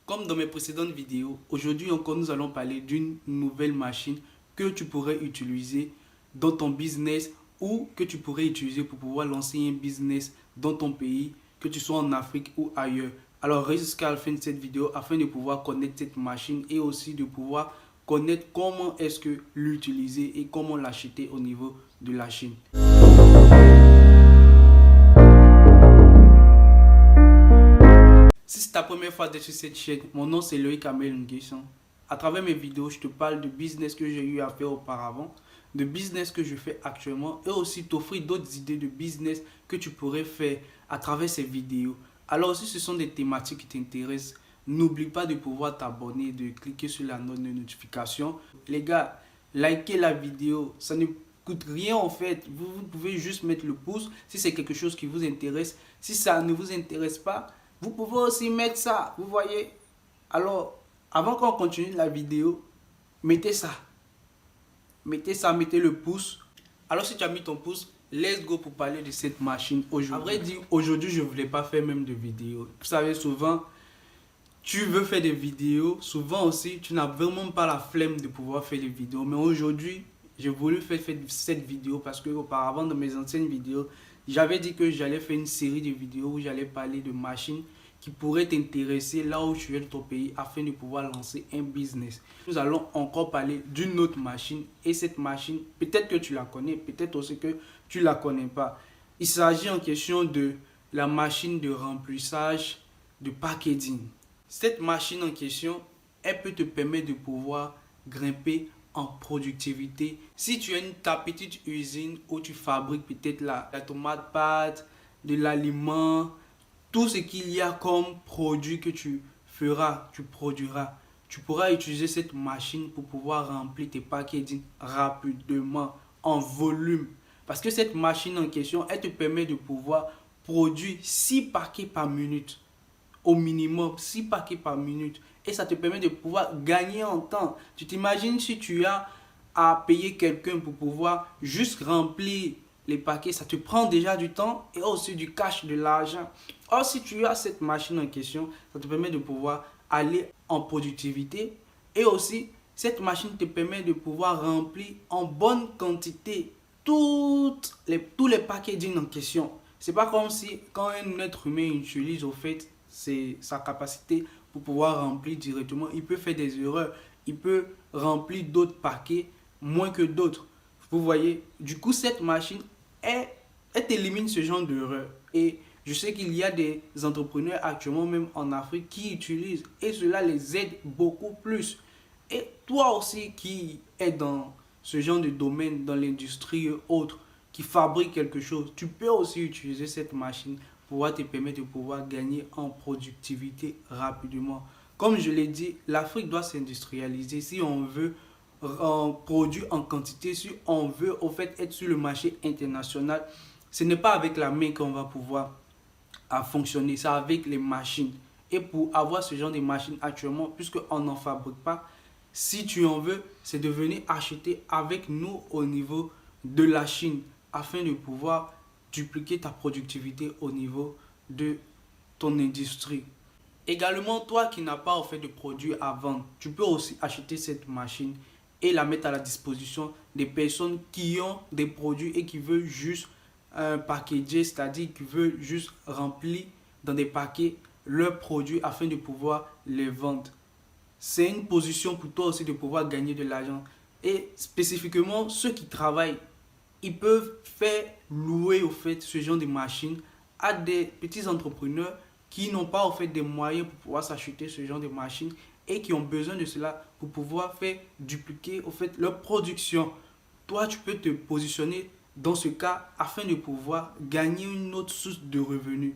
Comme dans mes précédentes vidéos, aujourd'hui encore nous allons parler d'une nouvelle machine que tu pourrais utiliser dans ton business ou que tu pourrais utiliser pour pouvoir lancer un business dans ton pays, que tu sois en Afrique ou ailleurs. Alors reste jusqu'à la fin de cette vidéo afin de pouvoir connaître cette machine et aussi de pouvoir connaître comment est-ce que l'utiliser et comment l'acheter au niveau de la Chine. Si c'est ta première fois d'être sur cette chaîne, mon nom c'est Loïc Amel Nguesson. À travers mes vidéos, je te parle de business que j'ai eu à faire auparavant, de business que je fais actuellement et aussi t'offrir d'autres idées de business que tu pourrais faire à travers ces vidéos. Alors si ce sont des thématiques qui t'intéressent, n'oublie pas de pouvoir t'abonner, de cliquer sur la note de notification. Les gars, likez la vidéo, ça ne coûte rien en fait. Vous pouvez juste mettre le pouce si c'est quelque chose qui vous intéresse. Si ça ne vous intéresse pas, vous pouvez aussi mettre ça, vous voyez. Alors, avant qu'on continue la vidéo, mettez ça. Mettez ça, mettez le pouce. Alors, si tu as mis ton pouce, let's go pour parler de cette machine aujourd'hui. À vrai dire, aujourd'hui, je ne voulais pas faire même de vidéo. Vous savez, souvent, tu veux faire des vidéos. Souvent aussi, tu n'as vraiment pas la flemme de pouvoir faire des vidéos. Mais aujourd'hui, j'ai voulu faire cette vidéo parce que auparavant, dans mes anciennes vidéos, j'avais dit que j'allais faire une série de vidéos où j'allais parler de machines qui pourraient t'intéresser là où tu es de ton pays afin de pouvoir lancer un business. Nous allons encore parler d'une autre machine et cette machine, peut-être que tu la connais, peut-être aussi que tu ne la connais pas. Il s'agit en question de la machine de remplissage de packaging. Cette machine en question, elle peut te permettre de pouvoir grimper en productivité. Si tu as ta petite usine où tu fabriques peut-être la tomate pâte, de l'aliment, tout ce qu'il y a comme produit que tu feras, tu produiras, tu pourras utiliser cette machine pour pouvoir remplir tes packaging rapidement, en volume. Parce que cette machine en question, elle te permet de pouvoir produire 6 paquets par minute. Au minimum 6 paquets par minute. Et ça te permet de pouvoir gagner en temps. Tu t'imagines si tu as à payer quelqu'un pour pouvoir juste remplir les paquets, ça te prend déjà du temps et aussi du cash, de l'argent. Or, si tu as cette machine en question, ça te permet de pouvoir aller en productivité et aussi cette machine te permet de pouvoir remplir en bonne quantité tous les packaging en question. C'est pas comme si quand un être humain utilise au fait c'est sa capacité pour pouvoir remplir directement. Il peut faire des erreurs. Il peut remplir d'autres paquets moins que d'autres. Vous voyez, du coup, cette machine, elle élimine ce genre d'erreurs. Et je sais qu'il y a des entrepreneurs actuellement, même en Afrique, qui utilisent et cela les aide beaucoup plus. Et toi aussi qui es dans ce genre de domaine, dans l'industrie et autres, qui fabrique quelque chose, tu peux aussi utiliser cette machine pour te permettre de pouvoir gagner en productivité rapidement. Comme je l'ai dit, l'Afrique doit s'industrialiser si on veut produire en quantité, si on veut au fait être sur le marché international. Ce n'est pas avec la main qu'on va pouvoir fonctionner, c'est avec les machines. Et pour avoir ce genre de machines actuellement, puisqu'on n'en fabrique pas, si tu en veux, c'est de venir acheter avec nous au niveau de la Chine afin de pouvoir dupliquer ta productivité au niveau de ton industrie. Également, toi qui n'as pas en fait de produits à vendre, tu peux aussi acheter cette machine et la mettre à la disposition des personnes qui ont des produits et qui veulent juste packager, c'est-à-dire qui veulent juste remplir dans des paquets leurs produits afin de pouvoir les vendre. C'est une position pour toi aussi de pouvoir gagner de l'argent. Et spécifiquement, ceux qui travaillent, ils peuvent faire louer au fait ce genre de machines à des petits entrepreneurs qui n'ont pas au fait des moyens pour pouvoir s'acheter ce genre de machines et qui ont besoin de cela pour pouvoir faire dupliquer au fait leur production. Toi, tu peux te positionner dans ce cas afin de pouvoir gagner une autre source de revenus.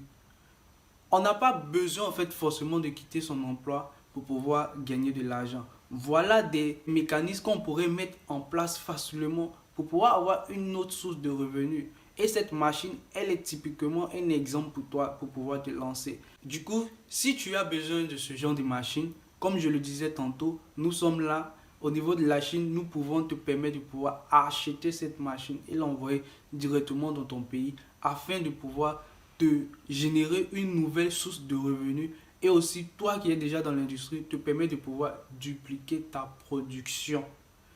On n'a pas besoin en fait forcément de quitter son emploi pour pouvoir gagner de l'argent. Voilà des mécanismes qu'on pourrait mettre en place facilement pour pouvoir avoir une autre source de revenus. Et cette machine, elle est typiquement un exemple pour toi pour pouvoir te lancer. Du coup, si tu as besoin de ce genre de machine, comme je le disais tantôt, nous sommes là. Au niveau de la Chine, nous pouvons te permettre de pouvoir acheter cette machine et l'envoyer directement dans ton pays afin de pouvoir te générer une nouvelle source de revenus et aussi toi qui es déjà dans l'industrie te permet de pouvoir dupliquer ta production.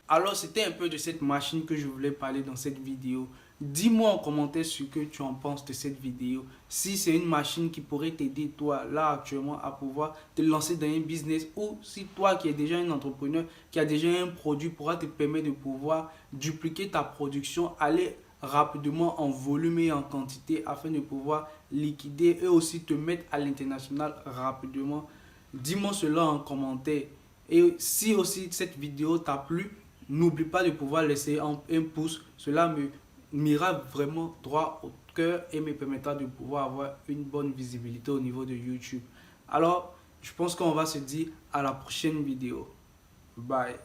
Alors c'était un peu de cette machine que je voulais parler dans cette vidéo. Dis-moi en commentaire ce que tu en penses de cette vidéo. Si c'est une machine qui pourrait t'aider toi là actuellement à pouvoir te lancer dans un business, ou si toi qui es déjà un entrepreneur, qui a déjà un produit, pourra te permettre de pouvoir dupliquer ta production, aller rapidement en volume et en quantité afin de pouvoir liquider et aussi te mettre à l'international rapidement. Dis-moi cela en commentaire. Et si aussi cette vidéo t'a plu, n'oublie pas de pouvoir laisser un pouce. Cela m'ira vraiment droit au cœur et me permettra de pouvoir avoir une bonne visibilité au niveau de YouTube. Alors, je pense qu'on va se dire à la prochaine vidéo. Bye.